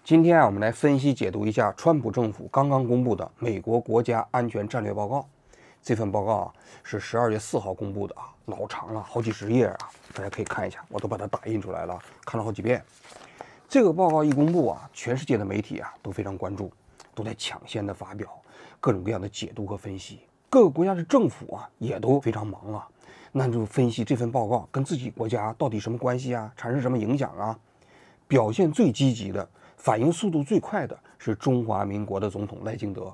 今天啊，我们来分析解读一下川普政府刚刚公布的美国国家安全战略报告。这份报告啊是12月4号公布的啊，老长了，好几十页啊，大家可以看一下，我都把它打印出来了，看了好几遍。这个报告一公布啊，全世界的媒体啊都非常关注，都在抢先的发表各种各样的解读和分析。各个国家的政府啊也都非常忙啊，那就分析这份报告跟自己国家到底什么关系啊，产生什么影响啊。表现最积极的，反应速度最快的是中华民国的总统赖清德。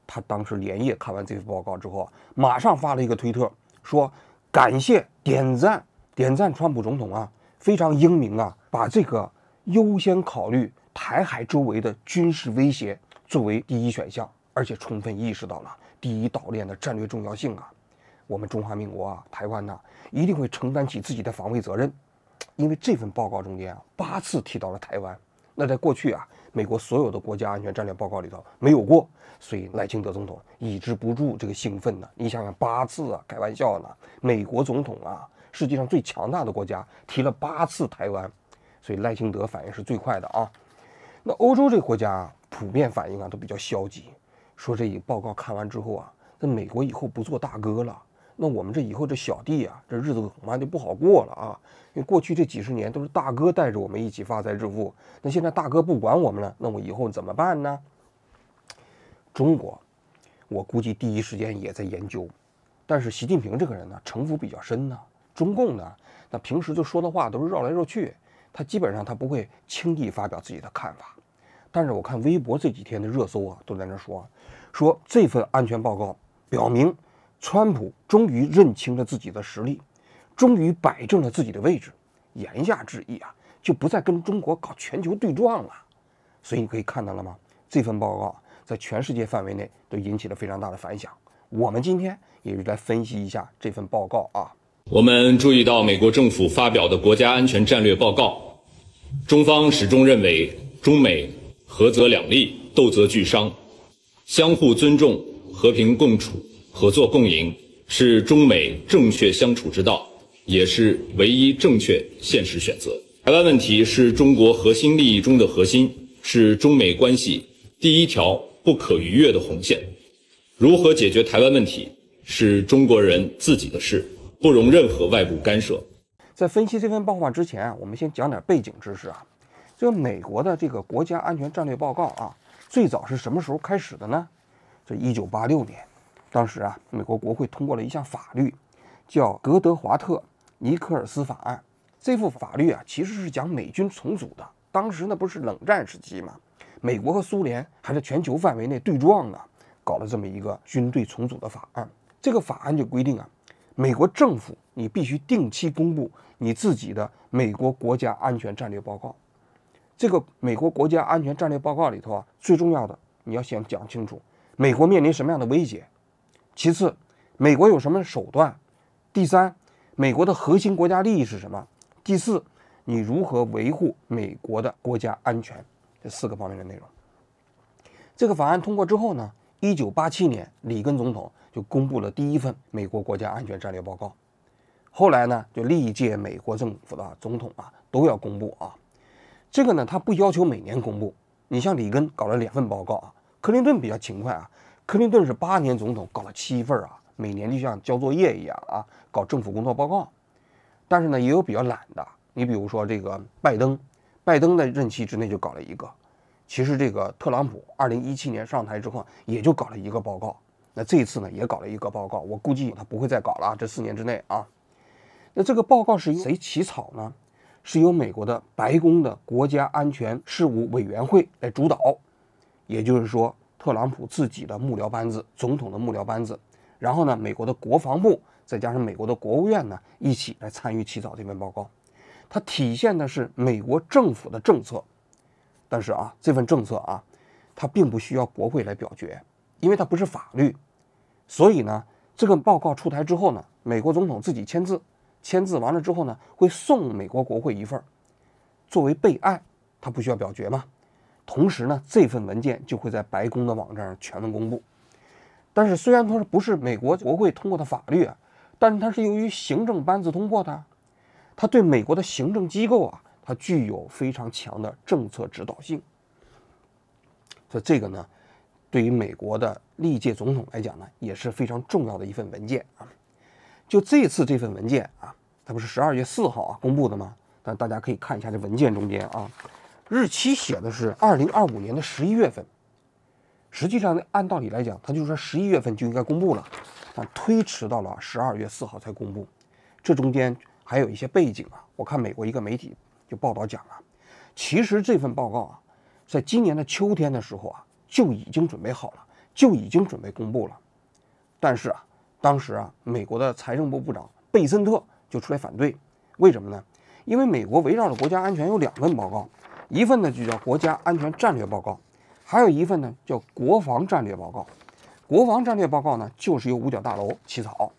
他当时连夜看完这份报告之后，马上发了一个推特，说感谢点赞川普总统啊，非常英明啊，把这个优先考虑台海周围的军事威胁作为第一选项，而且充分意识到了第一岛链的战略重要性啊。我们中华民国啊，台湾呢，一定会承担起自己的防卫责任。因为这份报告中间啊，8次提到了台湾，那在过去啊，美国所有的国家安全战略报告里头没有过，所以赖清德总统抑制不住这个兴奋呢。你想想，8次啊，开玩笑呢，美国总统啊，世界上最强大的国家提了8次台湾，所以赖清德反应是最快的啊。那欧洲这个国家啊，普遍反应啊都比较消极，说这一报告看完之后啊，那美国以后不做大哥了。那我们这以后这小弟啊，这日子恐怕就不好过了啊！因为过去这几十年都是大哥带着我们一起发财致富，那现在大哥不管我们了，那我以后怎么办呢？中国，我估计第一时间也在研究，但是习近平这个人呢，城府比较深呢。中共呢，那平时就说的话都是绕来绕去，他基本上他不会轻易发表自己的看法。但是我看微博这几天的热搜啊，都在那说这份安全报告表明，川普终于认清了自己的实力，终于摆正了自己的位置，言下之意啊，就不再跟中国搞全球对撞了。所以你可以看到了吗？这份报告在全世界范围内都引起了非常大的反响。我们今天也就来分析一下这份报告啊。我们注意到美国政府发表的国家安全战略报告，中方始终认为中美合则两利，斗则俱伤，相互尊重，和平共处，合作共赢是中美正确相处之道，也是唯一正确现实选择。台湾问题是中国核心利益中的核心，是中美关系第一条不可逾越的红线。如何解决台湾问题是中国人自己的事，不容任何外部干涉。在分析这份报告之前啊，我们先讲点背景知识啊。这个美国的这个国家安全战略报告啊，最早是什么时候开始的呢？这1986年。当时啊，美国国会通过了一项法律，叫格德华特·尼克尔斯法案。这部法律啊，其实是讲美军重组的。当时呢，不是冷战时期嘛，美国和苏联还在全球范围内对撞呢，搞了这么一个军队重组的法案。这个法案就规定啊，美国政府你必须定期公布你自己的美国国家安全战略报告。这个美国国家安全战略报告里头啊，最重要的你要先讲清楚，美国面临什么样的威胁。其次，美国有什么手段？第三，美国的核心国家利益是什么？第四，你如何维护美国的国家安全？这4个方面的内容。这个法案通过之后呢，1987年里根总统就公布了第一份美国国家安全战略报告。后来呢，就历届美国政府的总统啊都要公布啊。这个呢，他不要求每年公布。你像里根搞了2份报告啊，克林顿比较勤快啊。克林顿是8年总统，搞了7份啊，每年就像交作业一样啊，搞政府工作报告。但是呢，也有比较懒的，你比如说这个拜登的任期之内就搞了1个。其实这个特朗普2017年上台之后，也就搞了1个报告。那这一次呢，也搞了1个报告，我估计他不会再搞了，这4年之内啊。那这个报告是由谁起草呢？是由美国的白宫的国家安全事务委员会来主导，也就是说，特朗普自己的幕僚班子，总统的幕僚班子，然后呢，美国的国防部再加上美国的国务院呢，一起来参与起草这份报告。它体现的是美国政府的政策，但是啊，这份政策啊，它并不需要国会来表决，因为它不是法律。所以呢，这个报告出台之后呢，美国总统自己签字，签字完了之后呢，会送美国国会1份，作为备案，它不需要表决嘛。同时呢，这份文件就会在白宫的网站上全文公布。但是虽然它不是美国国会通过的法律啊，但是它是由于行政班子通过的，它对美国的行政机构啊，它具有非常强的政策指导性。所以这个呢，对于美国的历届总统来讲呢，也是非常重要的一份文件啊。就这次这份文件啊，它不是12月4号啊公布的吗？但大家可以看一下这文件中间啊，日期写的是2025年的11月份。实际上按道理来讲，它就是说11月份就应该公布了，但推迟到了12月4号才公布。这中间还有一些背景啊，我看美国一个媒体就报道讲啊，其实这份报告啊，在今年的秋天的时候啊，就已经准备好了，就已经准备公布了。但是啊，当时啊，美国的财政部部长贝森特就出来反对，为什么呢？因为美国围绕着国家安全有2份报告，一份呢就叫国家安全战略报告，还有一份呢叫国防战略报告。国防战略报告呢就是由五角大楼起草，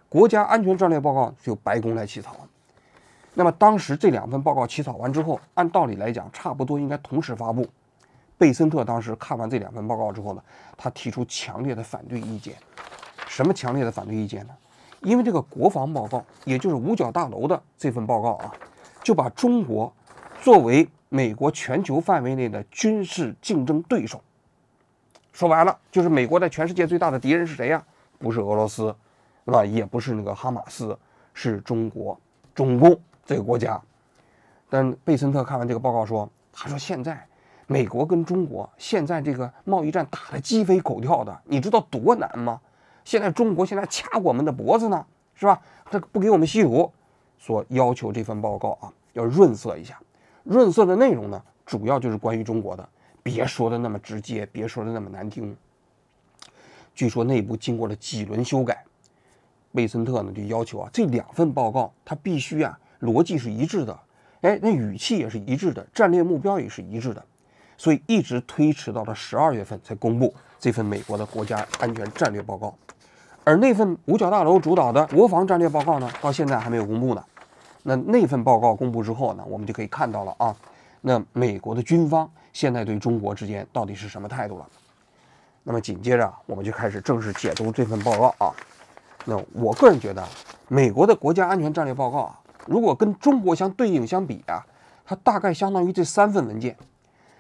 国家安全战略报告就由白宫来起草。那么当时这2份报告起草完之后，按道理来讲差不多应该同时发布。贝森特当时看完这2份报告之后呢，他提出强烈的反对意见。什么强烈的反对意见呢？因为这个国防报告，也就是五角大楼的这份报告啊，就把中国作为美国全球范围内的军事竞争对手。说白了，就是美国在全世界最大的敌人是谁呀？不是俄罗斯，对吧？也不是那个哈马斯，是中国，中共这个国家。但贝森特看完这个报告说，他说现在美国跟中国现在这个贸易战打得鸡飞狗跳的，你知道多难吗？现在中国现在掐我们的脖子呢，是吧？这不给我们稀土，说要求这份报告啊要润色一下。润色的内容呢，主要就是关于中国的，别说的那么直接，别说的那么难听。据说内部经过了几轮修改，贝森特呢就要求啊，这2份报告它必须啊逻辑是一致的，那语气也是一致的，战略目标也是一致的，所以一直推迟到了12月份才公布这份美国的国家安全战略报告。而那份五角大楼主导的国防战略报告呢，到现在还没有公布呢。那份报告公布之后呢，我们就可以看到了啊，那美国的军方现在对中国之间到底是什么态度了。那么紧接着我们就开始正式解读这份报告啊。那我个人觉得，美国的国家安全战略报告啊，如果跟中国相对应相比啊，它大概相当于这3份文件。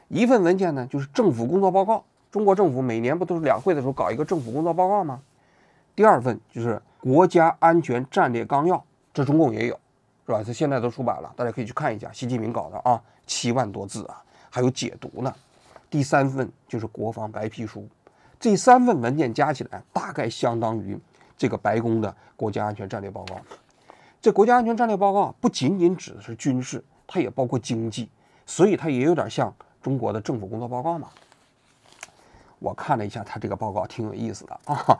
一份文件呢就是政府工作报告，中国政府每年不都是两会的时候搞一个政府工作报告吗？第2份就是国家安全战略纲要，这中共也有，是吧？这现在都出版了，大家可以去看一下，习近平搞的啊，7万多字啊，还有解读呢。第3份就是国防白皮书，这3份文件加起来大概相当于这个白宫的国家安全战略报告。这国家安全战略报告不仅仅指的是军事，它也包括经济，所以它也有点像中国的政府工作报告嘛。我看了一下它这个报告，挺有意思的啊。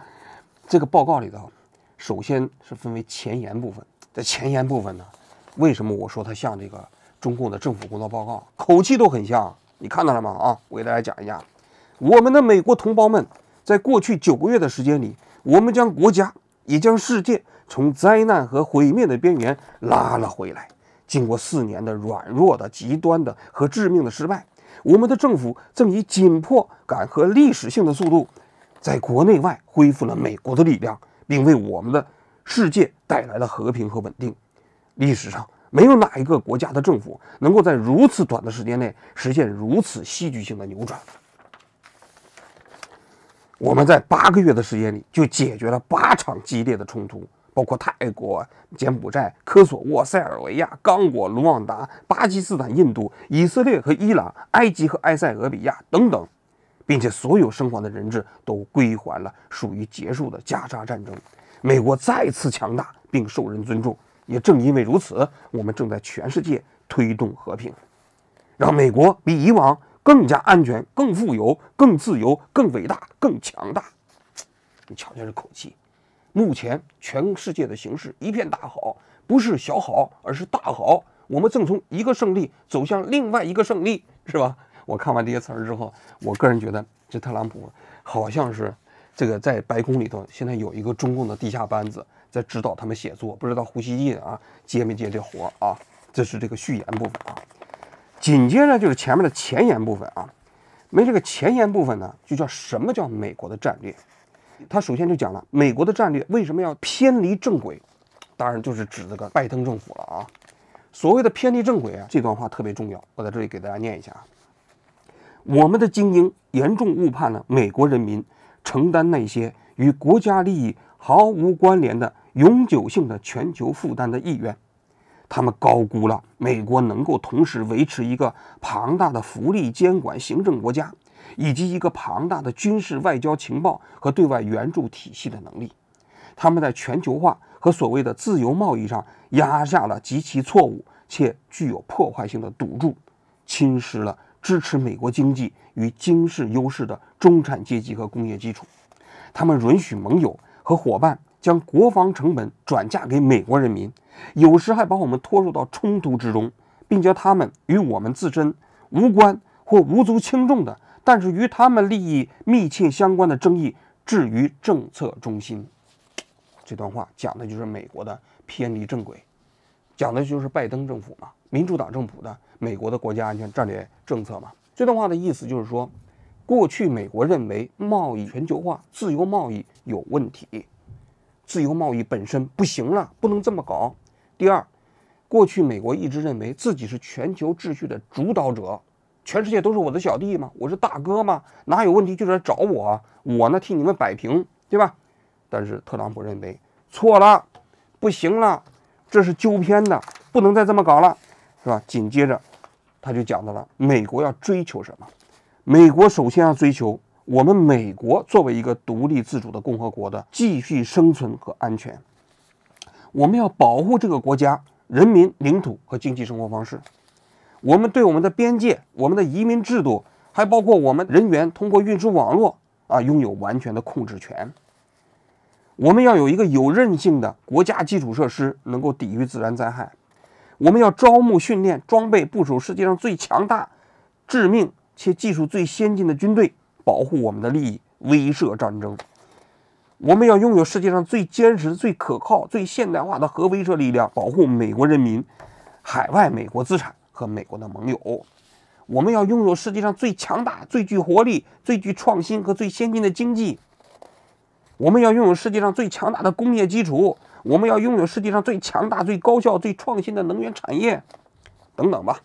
这个报告里头，首先是分为前言部分。在前言部分呢，为什么我说它像这个中共的政府工作报告，口气都很像？你看到了吗？啊，我给大家讲一下，我们的美国同胞们，在过去9个月的时间里，我们将国家也将世界从灾难和毁灭的边缘拉了回来。经过4年的软弱的、极端的和致命的失败，我们的政府正以紧迫感和历史性的速度，在国内外恢复了美国的力量，并为我们的世界带来了和平和稳定。历史上没有哪一个国家的政府能够在如此短的时间内实现如此戏剧性的扭转。我们在8个月的时间里就解决了8场激烈的冲突，包括泰国、柬埔寨、科索沃、塞尔维亚、刚果、卢旺达、巴基斯坦、印度、以色列和伊朗、埃及和埃塞俄比亚等等，并且所有生还的人质都归还了属于结束的加沙战争。美国再次强大并受人尊重，也正因为如此，我们正在全世界推动和平，让美国比以往更加安全、更富有、更自由、更伟大、更强大。你瞧瞧这口气！目前全世界的形势一片大好，不是小好，而是大好。我们正从一个胜利走向另外一个胜利，是吧？我看完这些词儿之后，我个人觉得这特朗普好像是这个在白宫里头现在有一个中共的地下班子在指导他们写作，不知道胡锡进啊接没接这活啊？这是这个序言部分啊。紧接着就是前面的前言部分啊。这个前言部分呢，就叫什么叫美国的战略？他首先就讲了美国的战略为什么要偏离正轨，当然就是指这个拜登政府了啊。所谓的偏离正轨啊，这段话特别重要，我在这里给大家念一下啊。我们的精英严重误判了美国人民承担那些与国家利益毫无关联的永久性的全球负担的意愿。他们高估了美国能够同时维持一个庞大的福利监管行政国家，以及一个庞大的军事外交情报和对外援助体系的能力。他们在全球化和所谓的自由贸易上压下了极其错误且具有破坏性的赌注，侵蚀了支持美国经济与经世优势的中产阶级和工业基础。他们允许盟友和伙伴将国防成本转嫁给美国人民，有时还把我们拖入到冲突之中，并将他们与我们自身无关或无足轻重的，但是与他们利益密切相关的争议置于政策中心。这段话讲的就是美国的偏离正轨，讲的就是拜登政府嘛，民主党政府的美国的国家安全战略政策嘛。这段话的意思就是说，过去美国认为贸易全球化、自由贸易有问题，自由贸易本身不行了，不能这么搞。第二，过去美国一直认为自己是全球秩序的主导者，全世界都是我的小弟嘛，我是大哥嘛，哪有问题就来找我，我呢替你们摆平，对吧？但是特朗普认为错了，不行了，这是纠偏的，不能再这么搞了，是吧？紧接着他就讲到了美国要追求什么。美国首先要追求我们美国作为一个独立自主的共和国的继续生存和安全。我们要保护这个国家人民、领土和经济生活方式。我们对我们的边界、我们的移民制度，还包括我们人员通过运输网络拥有完全的控制权。我们要有一个有韧性的国家基础设施，能够抵御自然灾害。我们要招募、训练、装备、部署世界上最强大、致命且技术最先进的军队，保护我们的利益，威慑战争。我们要拥有世界上最坚实、最可靠、最现代化的核威慑力量，保护美国人民、海外美国资产和美国的盟友。我们要拥有世界上最强大、最具活力、最具创新和最先进的经济。我们要拥有世界上最强大的工业基础，我们要拥有世界上最强大、最高效、最创新的能源产业，等等吧。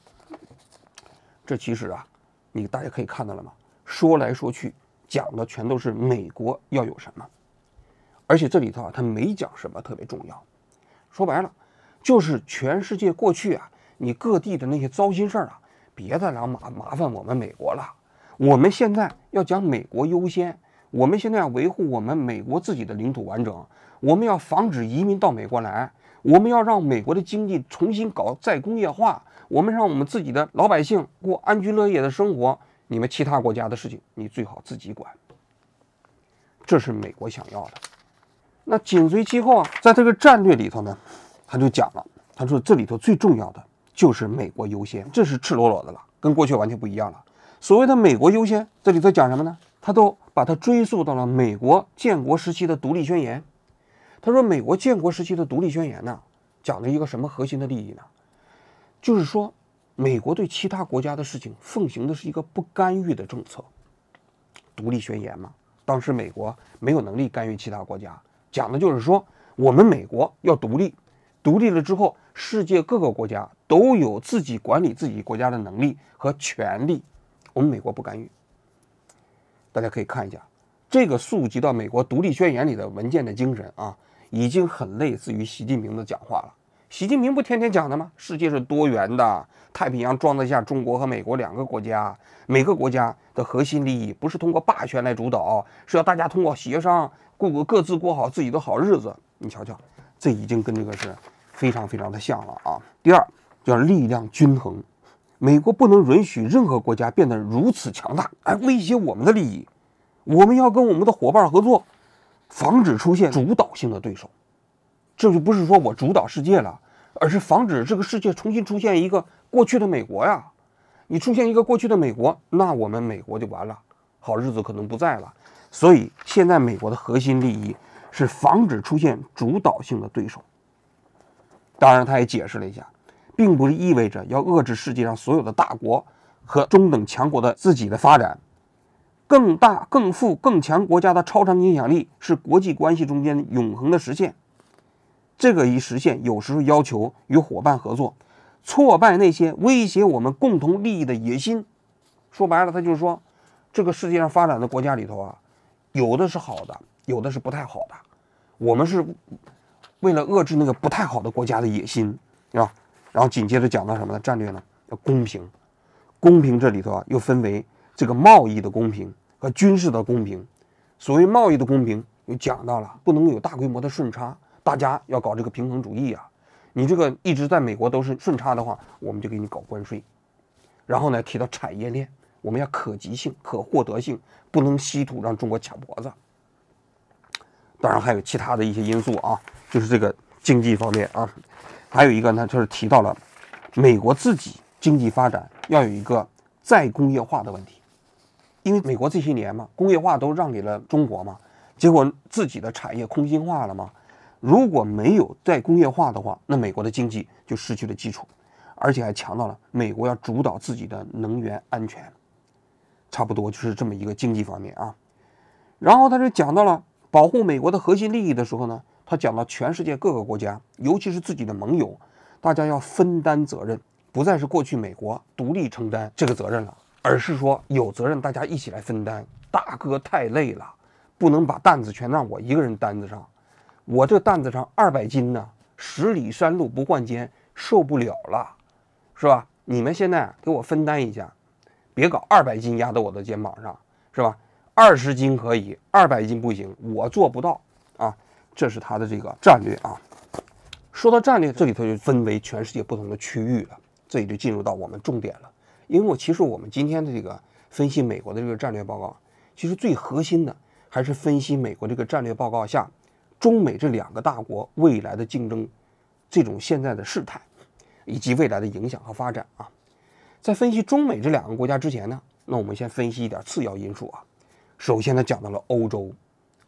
这其实大家可以看到了吗？说来说去，讲的全都是美国要有什么，而且这里头他没讲什么特别重要。说白了，就是全世界过去你各地的那些糟心事儿别再来麻烦我们美国了。我们现在要讲美国优先。我们现在要维护我们美国自己的领土完整，我们要防止移民到美国来，我们要让美国的经济重新搞再工业化，我们让我们自己的老百姓过安居乐业的生活，你们其他国家的事情你最好自己管。这是美国想要的。那紧随其后在这个战略里头呢，他就讲了，他说这里头最重要的就是美国优先，这是赤裸裸的了，跟过去完全不一样了。所谓的美国优先，这里头讲什么呢？他都把它追溯到了美国建国时期的独立宣言。他说美国建国时期的独立宣言呢，讲了一个什么核心的利益呢？就是说美国对其他国家的事情奉行的是一个不干预的政策。独立宣言嘛，当时美国没有能力干预其他国家，讲的就是说我们美国要独立，独立了之后世界各个国家都有自己管理自己国家的能力和权利，我们美国不干预。大家可以看一下这个溯及到美国独立宣言里的文件的精神已经很类似于习近平的讲话了。习近平不天天讲的吗？世界是多元的，太平洋装得下中国和美国两个国家，每个国家的核心利益不是通过霸权来主导，是要大家通过协商各自过好自己的好日子。你瞧瞧，这已经跟这个是非常非常的像了第二叫力量均衡，美国不能允许任何国家变得如此强大，威胁我们的利益。我们要跟我们的伙伴合作，防止出现主导性的对手。这就不是说我主导世界了，而是防止这个世界重新出现一个过去的美国呀。你出现一个过去的美国，那我们美国就完了，好日子可能不在了。所以现在美国的核心利益是防止出现主导性的对手。当然他也解释了一下，并不是意味着要遏制世界上所有的大国和中等强国的自己的发展。更大、更富、更强国家的超常影响力是国际关系中间永恒的实现。这个一实现，有时候要求与伙伴合作，挫败那些威胁我们共同利益的野心。说白了，他就是说，这个世界上发展的国家里头啊，有的是好的，有的是不太好的。我们是为了遏制那个不太好的国家的野心，是吧？然后紧接着讲到什么呢？战略呢？要公平。公平这里头啊，又分为这个贸易的公平和军事的公平。所谓贸易的公平，又讲到了不能有大规模的顺差，大家要搞这个平衡主义啊。你这个一直在美国都是顺差的话，我们就给你搞关税。然后呢，提到产业链，我们要可及性、可获得性，不能稀土让中国卡脖子。当然还有其他的一些因素啊，就是这个经济方面啊。还有一个呢，就是提到了美国自己经济发展要有一个再工业化的问题。因为美国这些年嘛，工业化都让给了中国嘛，结果自己的产业空心化了嘛。如果没有再工业化的话，那美国的经济就失去了基础，而且还强调了美国要主导自己的能源安全，差不多就是这么一个经济方面啊。然后他就讲到了保护美国的核心利益的时候呢，他讲到全世界各个国家，尤其是自己的盟友，大家要分担责任，不再是过去美国独立承担这个责任了，而是说有责任大家一起来分担。大哥太累了，不能把担子全让我一个人担子上，我这担子上200斤呢，10里山路不换肩，受不了了，是吧？你们现在给我分担一下，别搞200斤压到我的肩膀上，是吧？20斤可以，200斤不行，我做不到啊。这是他的这个战略啊。说到战略，这里头就分为全世界不同的区域了，这里就进入到我们重点了。因为其实我们今天的这个分析美国的这个战略报告，其实最核心的还是分析美国这个战略报告下中美这2个大国未来的竞争，这种现在的事态以及未来的影响和发展啊。在分析中美这2个国家之前呢，那我们先分析一点次要因素啊。首先呢，讲到了欧洲，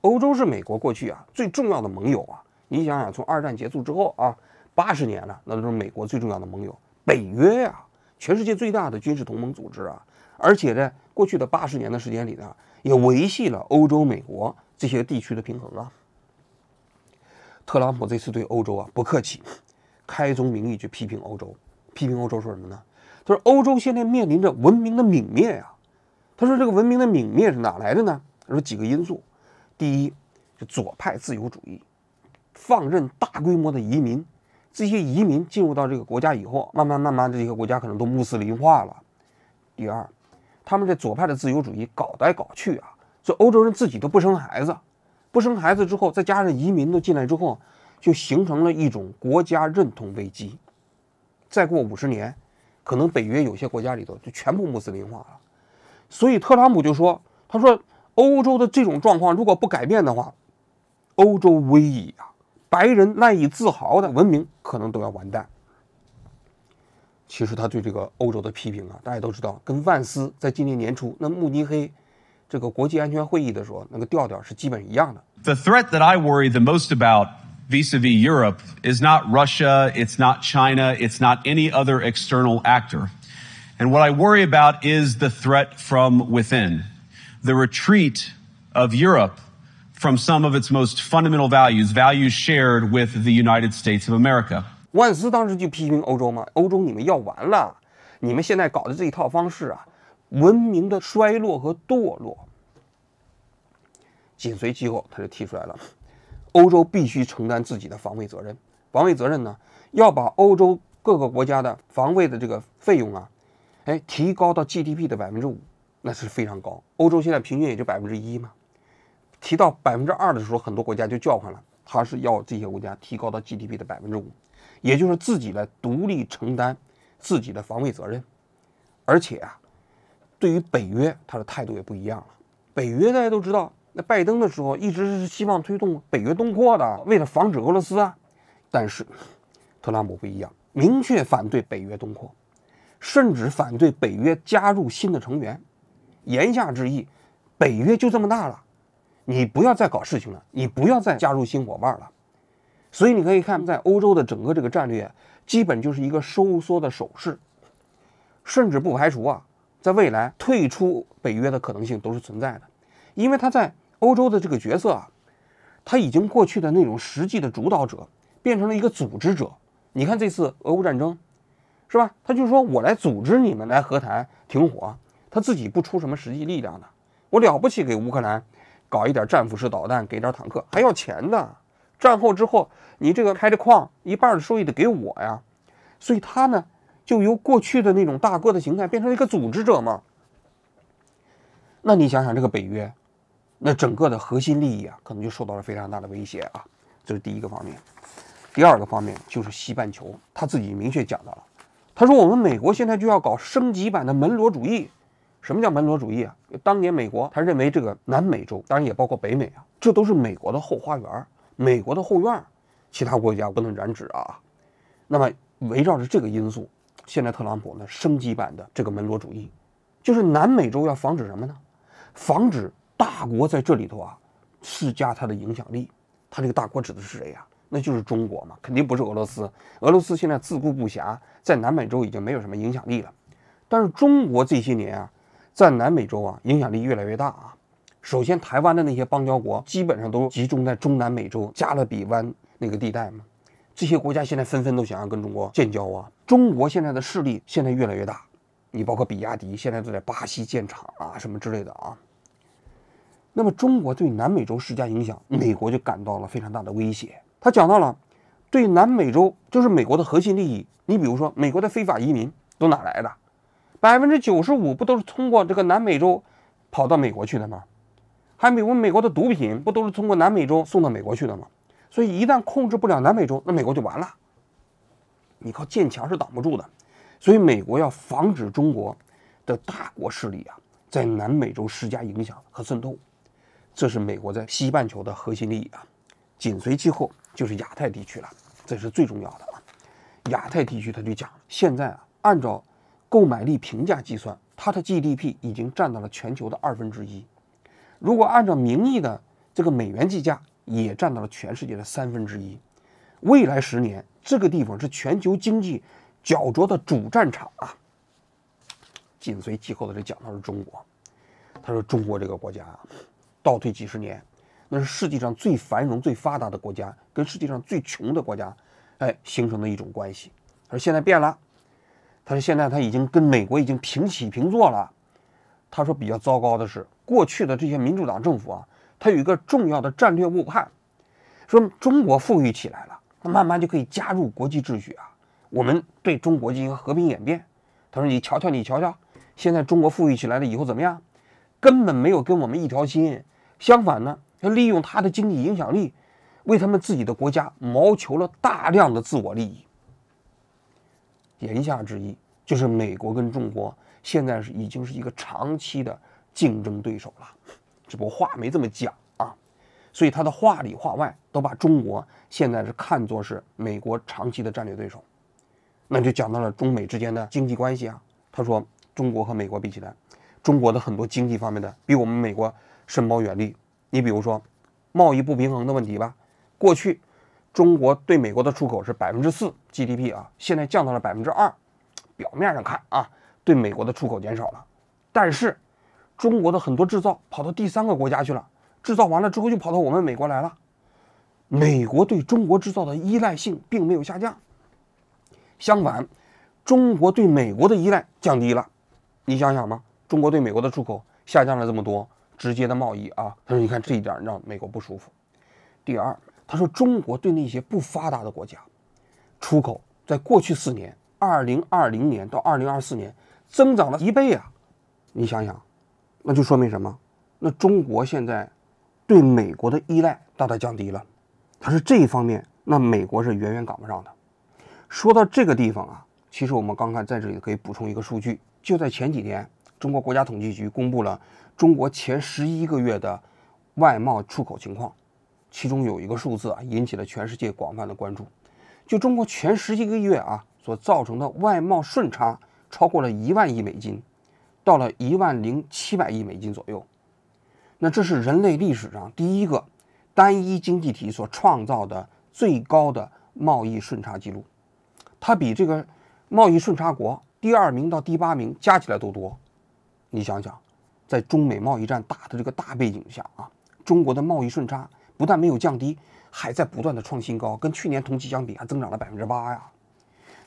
欧洲是美国过去啊最重要的盟友啊。你想想，从2战结束之后啊，80年了，那都是美国最重要的盟友。北约啊，全世界最大的军事同盟组织啊，而且在过去的80年的时间里呢，也维系了欧洲、美国这些地区的平衡啊。特朗普这次对欧洲啊不客气，开宗明义去批评欧洲，说什么呢？他说欧洲现在面临着文明的泯灭呀。他说这个文明的泯灭是哪来的呢？他说几个因素，第一，就左派自由主义，放任大规模的移民，这些移民进入到这个国家以后，慢慢这些国家可能都穆斯林化了。第二，他们这左派的自由主义搞来搞去啊，这欧洲人自己都不生孩子，不生孩子之后，再加上移民都进来之后，就形成了一种国家认同危机。再过50年，可能北约有些国家里头就全部穆斯林化了。所以特朗普就说，他说欧洲的这种状况如果不改变的话，欧洲危矣啊，白人赖以自豪的文明可能都要完蛋。其实他对这个欧洲的批评啊，大家都知道，跟万斯在今年年初那慕尼黑这个国际安全会议的时候，那个调调是基本一样的。The threat that I worry the most about vis-a-vis Europe is not Russia, it's not China, it's not any other external actor. And what I worry about is the threat from within, the retreat of Europe from some of its most fundamental values, values shared with the United States of America. 万斯当时就批评欧洲嘛，欧洲你们要完了，你们现在搞的这一套方式啊，文明的衰落和堕落。紧随其后，他就提出来了，欧洲必须承担自己的防卫责任。防卫责任呢，要把欧洲各个国家的防卫的这个费用啊，提高到 GDP 的5%，那是非常高。欧洲现在平均也就1%嘛，提到2%的时候，很多国家就叫唤了，他是要这些国家提高到 GDP 的5%，也就是自己来独立承担自己的防卫责任。而且啊，对于北约，他的态度也不一样了。北约大家都知道，那拜登的时候一直是希望推动北约东扩的，为了防止俄罗斯啊。但是特朗普不一样，明确反对北约东扩，甚至反对北约加入新的成员。言下之意，北约就这么大了，你不要再搞事情了，你不要再加入新伙伴了。所以你可以看，在欧洲的整个这个战略，基本就是一个收缩的手势，甚至不排除啊，在未来退出北约的可能性都是存在的。因为他在欧洲的这个角色啊，他已经过去的那种实际的主导者，变成了一个组织者。你看这次俄乌战争，是吧？他就是说我来组织你们来和谈停火，他自己不出什么实际力量的。我了不起给乌克兰搞一点战斧式导弹，给点坦克，还要钱的。战后之后，你这个开的矿一半的收益得给我呀。所以他呢，就由过去的那种大哥的形态变成了一个组织者嘛。那你想想这个北约，那整个的核心利益啊，可能就受到了非常大的威胁啊。这是第一个方面。第二个方面就是西半球，他自己明确讲到了，他说我们美国现在就要搞升级版的门罗主义。什么叫门罗主义啊？当年美国他认为这个南美洲，当然也包括北美啊，这都是美国的后花园，美国的后院，其他国家不能染指啊。那么围绕着这个因素，现在特朗普呢升级版的这个门罗主义，就是南美洲要防止什么呢？防止大国在这里头啊施加它的影响力。他这个大国指的是谁呀？那就是中国嘛，肯定不是俄罗斯。俄罗斯现在自顾不暇，在南美洲已经没有什么影响力了。但是中国这些年啊，在南美洲啊影响力越来越大啊。首先，台湾的那些邦交国基本上都集中在中南美洲加勒比湾那个地带嘛。这些国家现在纷纷都想要跟中国建交啊。中国现在的势力现在越来越大，你包括比亚迪现在都在巴西建厂啊，什么之类的啊。那么中国对南美洲施加影响，美国就感到了非常大的威胁。他讲到了对南美洲就是美国的核心利益。你比如说美国的非法移民都哪来的？95%不都是通过这个南美洲跑到美国去的吗？还有美国的毒品不都是通过南美洲送到美国去的吗？所以一旦控制不了南美洲，那美国就完了。你靠建墙是挡不住的。所以美国要防止中国的大国势力啊在南美洲施加影响和渗透，这是美国在西半球的核心利益啊。紧随其后就是亚太地区了，这是最重要的啊。亚太地区他就讲，现在啊按照购买力评价计算，它的 GDP 已经占到了全球的1/2。如果按照名义的这个美元计价，也占到了全世界的1/3。未来10年，这个地方是全球经济角逐的主战场啊。紧随其后的这讲到是中国，他说中国这个国家啊，倒退几十年，那是世界上最繁荣、最发达的国家跟世界上最穷的国家，形成的一种关系。他说现在变了。他说现在他已经跟美国已经平起平坐了。他说比较糟糕的是，过去的这些民主党政府啊，它有一个重要的战略误判，说中国富裕起来了，那慢慢就可以加入国际秩序啊，我们对中国进行和平演变。他说你瞧瞧，现在中国富裕起来了以后怎么样？根本没有跟我们一条心，相反呢，要利用他的经济影响力，为他们自己的国家谋求了大量的自我利益。言下之意就是美国跟中国现在已经是一个长期的竞争对手了，只不过话没这么讲啊。所以他的话里话外都把中国现在是看作是美国长期的战略对手。那就讲到了中美之间的经济关系啊。他说中国和美国比起来，中国的很多经济方面的比我们美国深谋远虑。你比如说贸易不平衡的问题吧，过去中国对美国的出口是4%GDP 啊，现在降到了2%。表面上看啊，对美国的出口减少了，但是中国的很多制造跑到第3个国家去了，制造完了之后就跑到我们美国来了。美国对中国制造的依赖性并没有下降，相反，中国对美国的依赖降低了。你想想嘛，中国对美国的出口下降了这么多，直接的贸易啊，他说你看这一点让美国不舒服。第二，他说中国对那些不发达的国家出口在过去4年2020年到2024年增长了1倍啊。你想想，那就说明什么？那中国现在对美国的依赖大大降低了。他说这一方面，那美国是远远赶不上的。说到这个地方啊，其实我们刚才在这里可以补充一个数据，就在前几天，中国国家统计局公布了中国前11个月的外贸出口情况，其中有一个数字啊，引起了全世界广泛的关注。就中国前11个月啊所造成的外贸顺差超过了1万亿美金，到了10700亿美金左右。那这是人类历史上第一个单一经济体所创造的最高的贸易顺差记录。它比这个贸易顺差国第2名到第8名加起来都多。你想想，在中美贸易战打的这个大背景下啊，中国的贸易顺差不但没有降低，还在不断的创新高，跟去年同期相比还增长了8%呀。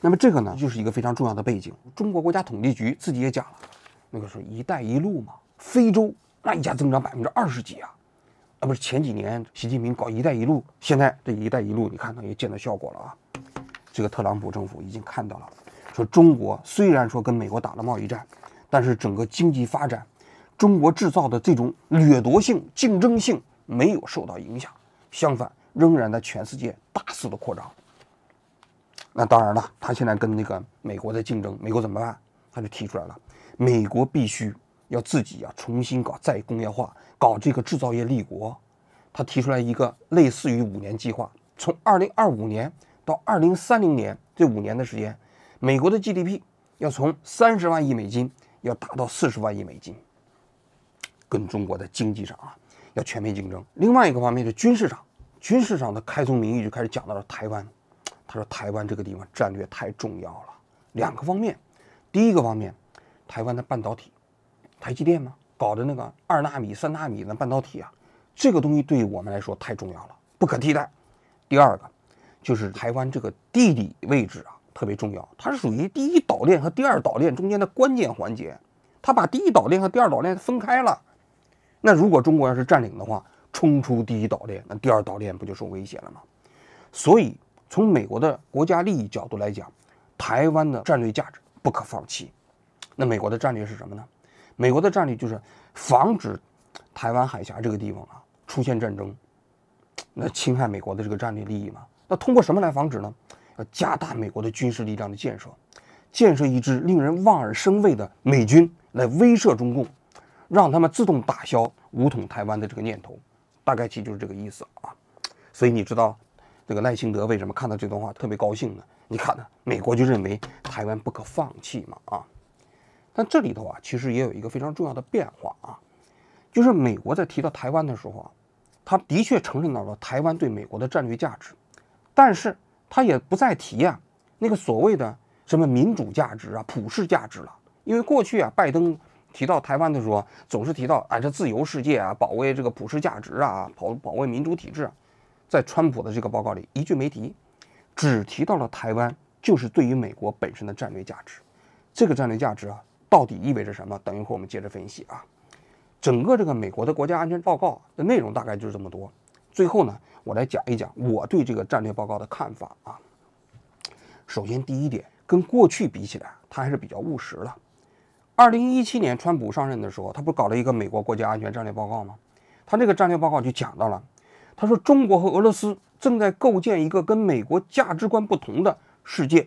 那么这个呢，就是一个非常重要的背景。中国国家统计局自己也讲了，那个是一带一路嘛，非洲那一下增长20%几啊！不是前几年习近平搞“一带一路”，现在这“一带一路”你看它也见到效果了啊！这个特朗普政府已经看到了，说中国虽然说跟美国打了贸易战，但是整个经济发展，中国制造的这种掠夺性、竞争性没有受到影响，相反，仍然在全世界大肆的扩张。那当然了，他现在跟那个美国在竞争，美国怎么办？他就提出来了，美国必须要自己重新搞再工业化，搞这个制造业立国。他提出来一个类似于5年计划，从2025年到2030年这5年的时间，美国的 GDP 要从30万亿美金要达到40万亿美金，跟中国的经济上要全面竞争。另外一个方面是军事上，军事上的开宗明义就开始讲到了台湾。他说台湾这个地方战略太重要了，2个方面。第一个方面，台湾的半导体，台积电嘛搞的那个2纳米、3纳米的半导体这个东西对于我们来说太重要了，不可替代。第二个就是台湾这个地理位置特别重要，它是属于第一岛链和第二岛链中间的关键环节，它把第一岛链和第二岛链分开了。那如果中国要是占领的话，冲出第一岛链，那第二岛链不就受威胁了吗？所以从美国的国家利益角度来讲，台湾的战略价值不可放弃。那美国的战略是什么呢？美国的战略就是防止台湾海峡这个地方出现战争，那侵害美国的这个战略利益嘛。那通过什么来防止呢？要加大美国的军事力量的建设，建设一支令人望而生畏的美军来威慑中共，让他们自动打消武统台湾的这个念头。大概其实就是这个意思所以你知道这个赖清德为什么看到这段话特别高兴呢？你看呢，美国就认为台湾不可放弃嘛但这里头其实也有一个非常重要的变化就是美国在提到台湾的时候他的确承认到了台湾对美国的战略价值，但是他也不再提那个所谓的什么民主价值普世价值了。因为过去拜登提到台湾的时候，总是提到这自由世界保卫这个普世价值保卫民主体制。在川普的这个报告里一句没提，只提到了台湾就是对于美国本身的战略价值。这个战略价值到底意味着什么？等一会儿我们接着分析整个这个美国的国家安全报告的内容大概就是这么多。最后呢，我来讲一讲我对这个战略报告的看法首先第一点，跟过去比起来，它还是比较务实了。2017年川普上任的时候，他不是搞了一个美国国家安全战略报告吗？他这个战略报告就讲到了，他说中国和俄罗斯正在构建一个跟美国价值观不同的世界，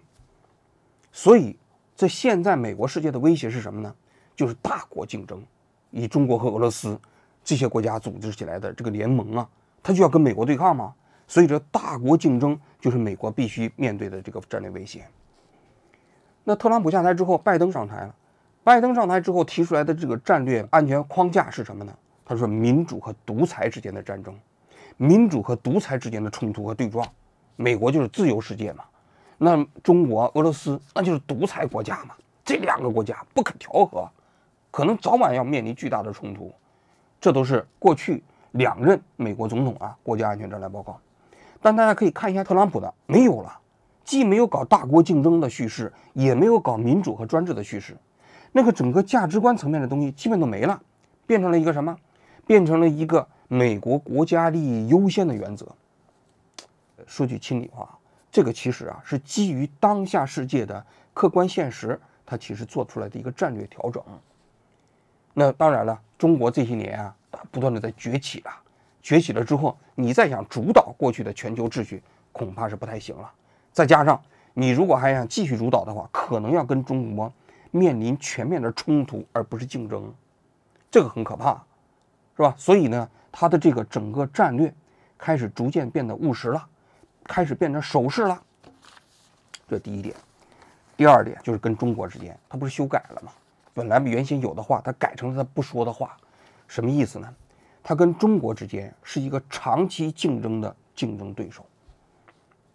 所以在现在美国世界的威胁是什么呢？就是大国竞争，以中国和俄罗斯这些国家组织起来的这个联盟它就要跟美国对抗嘛。所以这大国竞争就是美国必须面对的这个战略威胁。那特朗普下台之后，拜登上台了。拜登上台之后提出来的这个战略安全框架是什么呢？他说民主和独裁之间的战争，民主和独裁之间的冲突和对撞。美国就是自由世界嘛，那中国、俄罗斯那就是独裁国家嘛，这2个国家不可调和，可能早晚要面临巨大的冲突。这都是过去2任美国总统国家安全战略报告。但大家可以看一下特朗普的，没有了，既没有搞大国竞争的叙事，也没有搞民主和专制的叙事，那个整个价值观层面的东西基本都没了，变成了一个什么？变成了一个美国国家利益优先的原则。说句心里话，这个其实是基于当下世界的客观现实，它其实做出来的一个战略调整。那当然了，中国这些年不断的在崛起了，崛起了之后，你再想主导过去的全球秩序，恐怕是不太行了。再加上你如果还想继续主导的话，可能要跟中国面临全面的冲突，而不是竞争，这个很可怕，是吧？所以呢，它的这个整个战略开始逐渐变得务实了，开始变成守势了。这第一点。第二点就是跟中国之间，它不是修改了吗？本来原先有的话，它改成了它不说的话，什么意思呢？它跟中国之间是一个长期竞争的竞争对手。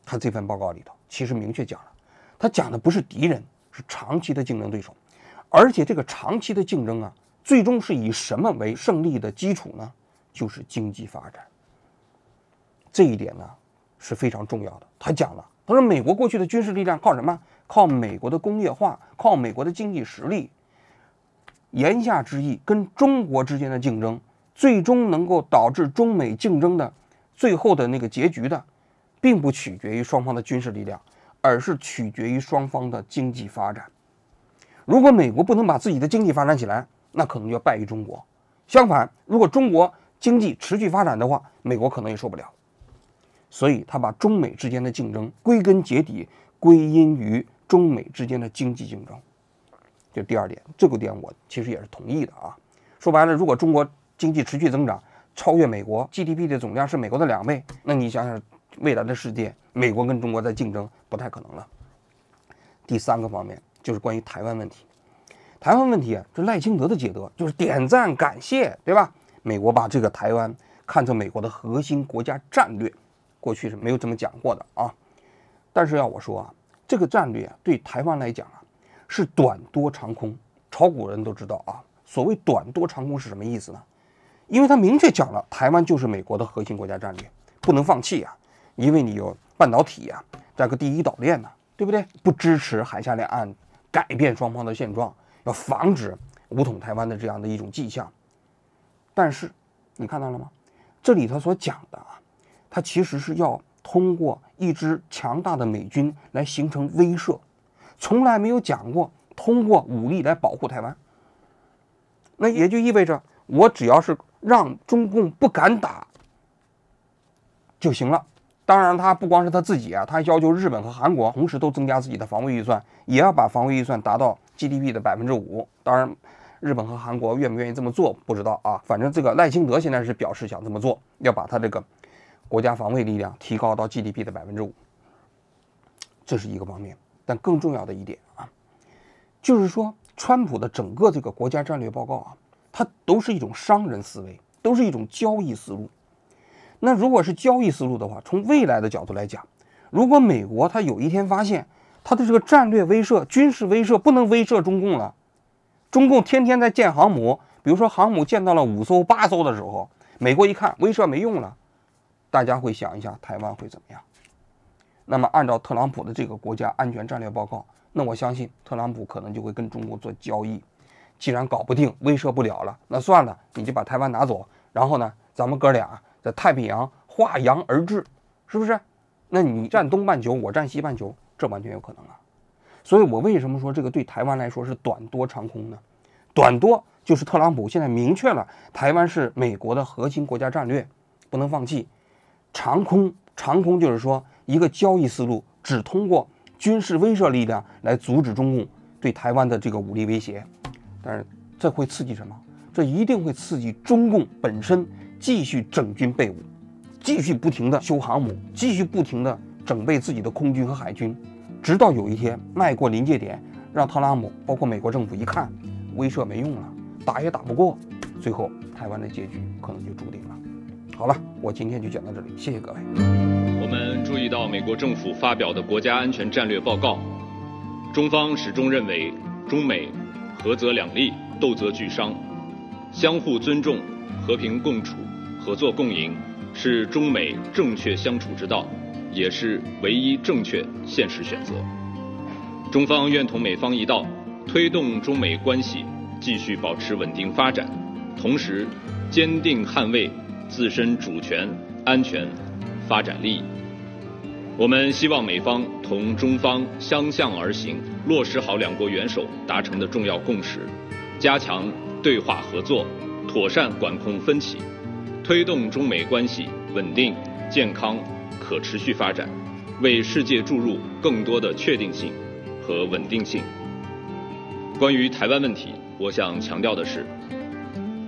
他这份报告里头其实明确讲了，他讲的不是敌人，是长期的竞争对手，而且这个长期的竞争最终是以什么为胜利的基础呢？就是经济发展。这一点呢是非常重要的。他讲了，他说美国过去的军事力量靠什么？靠美国的工业化，靠美国的经济实力。言下之意，跟中国之间的竞争，最终能够导致中美竞争的最后的那个结局的，并不取决于双方的军事力量，而是取决于双方的经济发展。如果美国不能把自己的经济发展起来，那可能就要败于中国。相反，如果中国经济持续发展的话，美国可能也受不了。所以他把中美之间的竞争归根结底归因于中美之间的经济竞争。这第二点，这个点我其实也是同意的啊。说白了，如果中国经济持续增长，超越美国 GDP 的总量是美国的2倍，那你想想未来的世界，美国跟中国在竞争不太可能了。第3个方面就是关于台湾问题。台湾问题啊，这赖清德的解读就是点赞感谢，对吧？美国把这个台湾看成美国的核心国家战略，过去是没有这么讲过的啊。但是要我说啊，这个战略对台湾来讲啊，是短多长空。炒股人都知道啊，所谓短多长空是什么意思呢？因为他明确讲了，台湾就是美国的核心国家战略，不能放弃啊，因为你有半导体啊，这个第一岛链呢，对不对？不支持海峡两岸改变双方的现状，要防止武统台湾的这样的一种迹象。但是你看到了吗？这里头所讲的啊，它其实是要通过一支强大的美军来形成威慑，从来没有讲过通过武力来保护台湾。那也就意味着，我只要是让中共不敢打就行了。当然，他不光是他自己啊，他还要求日本和韩国同时都增加自己的防卫预算，也要把防卫预算达到 GDP 的5%。当然，日本和韩国愿不愿意这么做不知道啊。反正这个赖清德现在是表示想这么做，要把他这个国家防卫力量提高到 GDP 的5%，这是一个方面。但更重要的一点啊，就是说，川普的整个这个国家战略报告啊，它都是一种商人思维，都是一种交易思路。那如果是交易思路的话，从未来的角度来讲，如果美国它有一天发现它的这个战略威慑、军事威慑不能威慑中共了，中共天天在建航母，比如说航母建到了5艘、8艘的时候，美国一看威慑没用了，大家会想一下台湾会怎么样？那么按照特朗普的这个国家安全战略报告，那我相信特朗普可能就会跟中国做交易。既然搞不定、威慑不了了，那算了，你就把台湾拿走，然后呢，咱们哥俩在太平洋划洋而治，是不是？那你占东半球，我占西半球，这完全有可能啊。所以我为什么说这个对台湾来说是短多长空呢？短多就是特朗普现在明确了台湾是美国的核心国家战略，不能放弃。长空就是说一个交易思路，只通过军事威慑力量来阻止中共对台湾的这个武力威胁。但是这会刺激什么？这一定会刺激中共本身继续整军备武，继续不停的修航母，继续不停的整备自己的空军和海军，直到有一天迈过临界点，让特朗普包括美国政府一看威慑没用了，打也打不过，最后台湾的结局可能就注定了。好了，我今天就讲到这里，谢谢各位。我们注意到美国政府发表的国家安全战略报告，中方始终认为中美合则两利，斗则俱伤，相互尊重、和平共处、合作共赢是中美正确相处之道，也是唯一正确现实选择。中方愿同美方一道，推动中美关系继续保持稳定发展，同时坚定捍卫自身主权、安全、发展利益。我们希望美方同中方相向而行，落实好两国元首达成的重要共识，加强对话合作，妥善管控分歧，推动中美关系稳定、健康、可持续发展，为世界注入更多的确定性和稳定性。关于台湾问题，我想强调的是，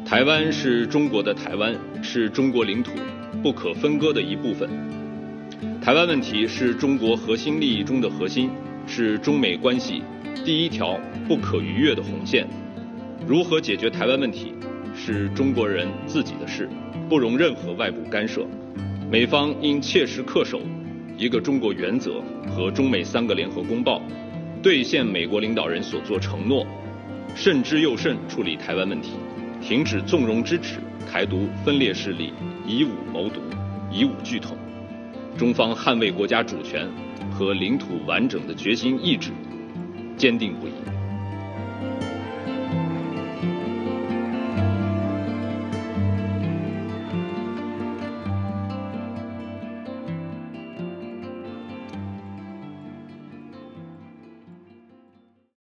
台湾是中国的台湾，是中国领土不可分割的一部分。台湾问题是中国核心利益中的核心，是中美关系第一条不可逾越的红线。如何解决台湾问题，是中国人自己的事，不容任何外部干涉。美方应切实恪守一个中国原则和中美3个联合公报，兑现美国领导人所作承诺，慎之又慎处理台湾问题，停止纵容支持台独分裂势力以武谋独、以武拒统。中方捍卫国家主权和领土完整的决心意志坚定不移。